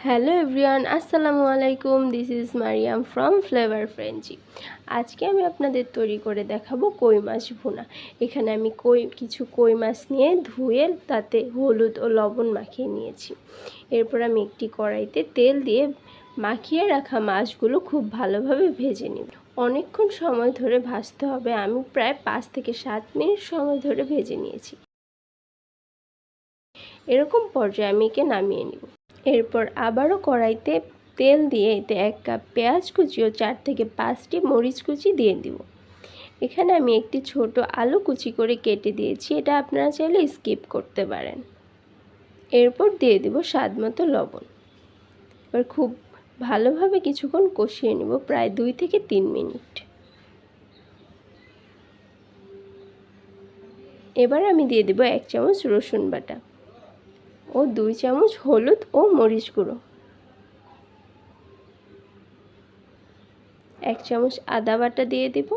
Hello everyone, আসসালামু আলাইকুম। This is Mariam from Flavour Frenchy. আজকে আমি আপনাদের তৈরি করে দেখাবো কই মাছ ভুনা। এখানে আমি কিছু কই মাছ নিয়ে ধুয়ে তাতে হলুদ ও লবণ মাখিয়ে নিয়েছি। এরপর আমি একটি কড়াইতে তেল দিয়ে মাখিয়ে রাখা মাছগুলো খুব ভালোভাবে ভেজে নিব। অনেকক্ষণ সময় ধরে ভাজতে হবে। আমি প্রায় 5 থেকে 7 মিনিট সময় ধরে ভেজে নিয়েছি। এরকম পর্যায়ে আমি একে নামিয়ে নিব। এরপর আবারও কড়াইতে তেল দিয়ে এতে 1 কাপ পেঁয়াজ কুচি ও 4 থেকে 5টি মরিচ কুচি দিয়ে দিব। এখানে আমি একটি ছোট আলু কুচি করে কেটে দিয়েছি, এটা আপনারা চাইলে স্কিপ করতে পারেন। এরপর দিয়ে দিব স্বাদমতো লবণ। এবার খুব ভালোভাবে কিছুক্ষণ কষিয়ে নেব, প্রায় 2 থেকে 3 মিনিট। এবার আমি দিয়ে দেব 1 চামচ রসুন বাটা ও 2 চামচ হলুদ ও মরিচ গুঁড়ো, 1 চামচ আদা বাটা দিয়ে দিব।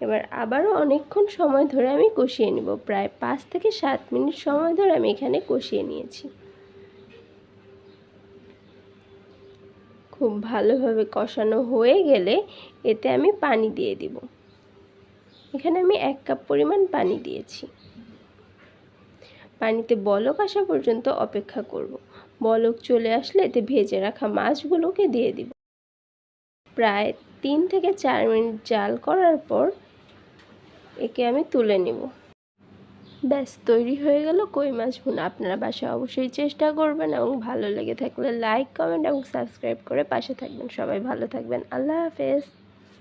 এবার আবারও অনেকক্ষণ সময় ধরে আমি কষিয়ে নেব, প্রায় 5 থেকে 7 মিনিট সময় ধরে আমি এখানে কষিয়ে নিয়েছি। খুব ভালোভাবে কষানো হয়ে গেলে এতে আমি পানি দিয়ে দিব। এখানে আমি 1 কাপ পরিমাণ পানি দিয়েছি। পানিতে বলক আসা পর্যন্ত অপেক্ষা করব। বলক চলে আসলে এতে ভেজে রাখা মাছগুলোকে দিয়ে দিব। প্রায় 3 থেকে 4 মিনিট জাল করার পর একে আমি তুলে নেব। ব্যাস, তৈরি হয়ে গেল কই মাছ ভুনা। আপনারা বাসায় অবশ্যই চেষ্টা করবেন এবং ভালো লেগে থাকলে লাইক, কমেন্ট এবং সাবস্ক্রাইব করে পাশে থাকবেন। সবাই ভালো থাকবেন। আল্লাহ হাফেজ।